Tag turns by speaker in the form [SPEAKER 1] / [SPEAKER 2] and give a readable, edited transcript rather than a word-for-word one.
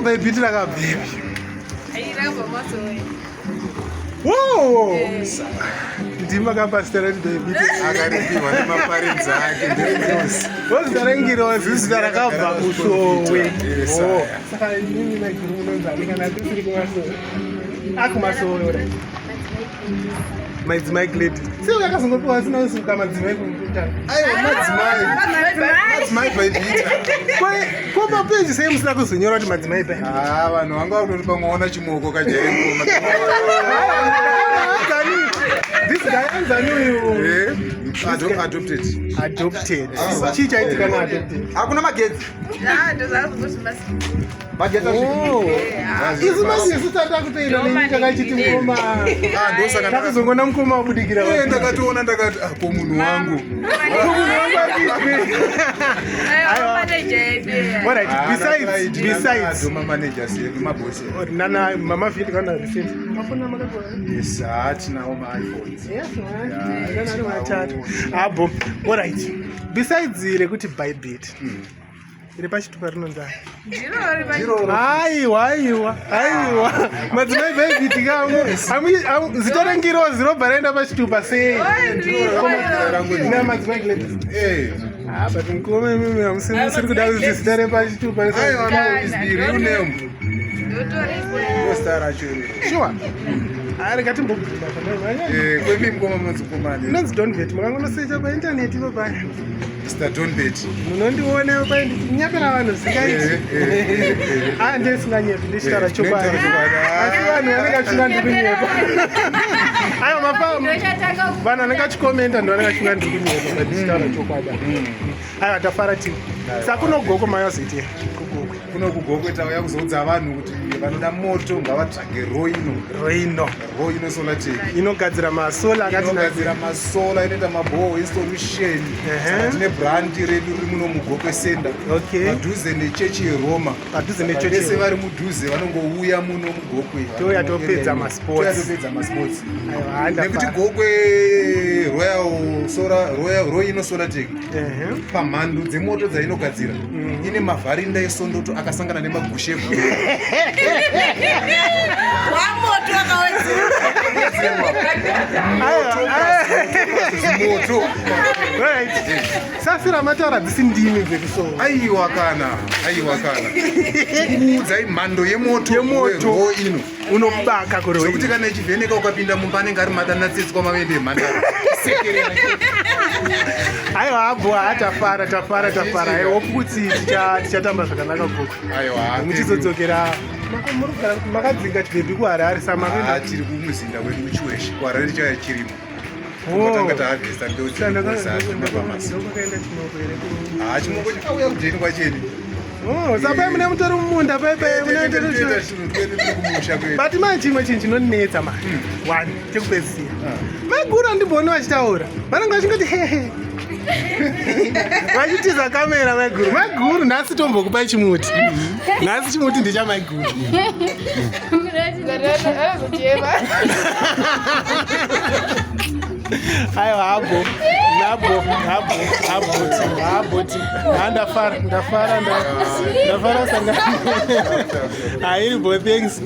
[SPEAKER 1] baby tilakabvi.
[SPEAKER 2] Whoa!
[SPEAKER 1] Ndima kapasitera baby.
[SPEAKER 2] Akaripiwa nemaparents ake nderengirozi.
[SPEAKER 1] Nderengirozi zita rakabva kusowe.
[SPEAKER 2] Oh.
[SPEAKER 1] Saka inini maiguru munonzani kana tisiri kumasowe. Akumasowe ora. Madzimai glade. Sio yakazongopiwa asina usuka madzimai kumutana.
[SPEAKER 2] Aiwa madzimai baibita.
[SPEAKER 1] Kwa mapeji sei musina kuzonyora kuti madzimai pai.
[SPEAKER 2] Vanhu vanga vakutori pamwaona chimoko kajairengoma.
[SPEAKER 1] This guy ends a new
[SPEAKER 2] Adopted.
[SPEAKER 1] Chii chaitika na adopted?
[SPEAKER 2] Hakuna magetsi. Magetsi
[SPEAKER 1] Isu magetsi tata kutoenda nenyika kachiti mukoma.
[SPEAKER 2] Ndosaka
[SPEAKER 1] takazongona mukoma wabudikira.
[SPEAKER 2] Ndakatoona ndakati ko munhu wangu.
[SPEAKER 1] Besides
[SPEAKER 2] managers mabosi.
[SPEAKER 1] Nana mama fit kana receipt. Mafona makakora.
[SPEAKER 2] Yes, atinawo ma-iPhones.
[SPEAKER 1] Yes, abo. All right. Besides rekuti Bybit. Iri pachitupa rinonza. Aiwa. Madzimai Bybit kamwe. Zitorengirozi robva raenda pachitupa sei. Na madzimai glade. But mkome mimi hamusiri kuda kuzisita repachitupa.
[SPEAKER 2] Aiwa, no, is the real name.
[SPEAKER 1] Sure. Arekati mbokuti
[SPEAKER 2] kwemi mkoma munonzikomani.
[SPEAKER 1] Nonzi Donbet. Makangonosecha paintaneti ipo paya.
[SPEAKER 2] Mr. Donbet.
[SPEAKER 1] Munondiona pai ndichinyapira vanhu zvingaiti. Ndesinganyepi ndichitaura chokwadi. Asi vanhu vanenge vachinga ndiri kunyepa. Aiwa mafamu. Vanhu vanenge vachikomenda ndo vanenge vachinga ndiri kunyepa but ndichitaura chokwadi. Aiwa tafara timu. Saka kunogoko mayoziiti kugokwe.
[SPEAKER 2] Kuno kugokwe tauya kuzoudza vanhu kuti vanoda moto ngavatsvage Roino solar tech.
[SPEAKER 1] Inogadzira masola
[SPEAKER 2] inogadzira masola inoita maboho installation. Tine brand redu riri muno mugokwe center. Padhuze nechechi yeroma. Vese vari mudhuze vanongouya muno mugokwe.
[SPEAKER 1] Touya topedza masports.
[SPEAKER 2] Nekuti gokwe Roino solar tech pamhando dzemoto dzainogadzira ine mavharinda esondoto akasangana nemagushe moto.
[SPEAKER 1] Sasira mataura dzisi ndimi dzekusoro.
[SPEAKER 2] Aiwa kana kuudzai mhando yemoto ino
[SPEAKER 1] unobaka
[SPEAKER 2] kuti kana ichivheneka ukapinda mumba anenge ari madanatsitsi kwamavende mhandara.
[SPEAKER 1] Aiwa abo tafara hope kuti tichatamba zvakanaka goko. Muchizodzokera makadzinga chibhebhi kuharare samavenda.
[SPEAKER 2] Tiri kumuzinda wedu uchiweshi kuharare chaya chirimo. Tanga taharvesta chimoko chakauya kujeni kwacheni.
[SPEAKER 1] Saka mune mutori mumunda but manje chimwe chinhu chinonetsa mani. One chekupedzisira maguru andimbooni vachitaura vanenge vachingoti hehe vachitiza kamera maguru nhasi tombokupai chimuti. Nhasi chimuti ndechamaiguru. Aiwa haboti ndafara sanga hairi bo thanks.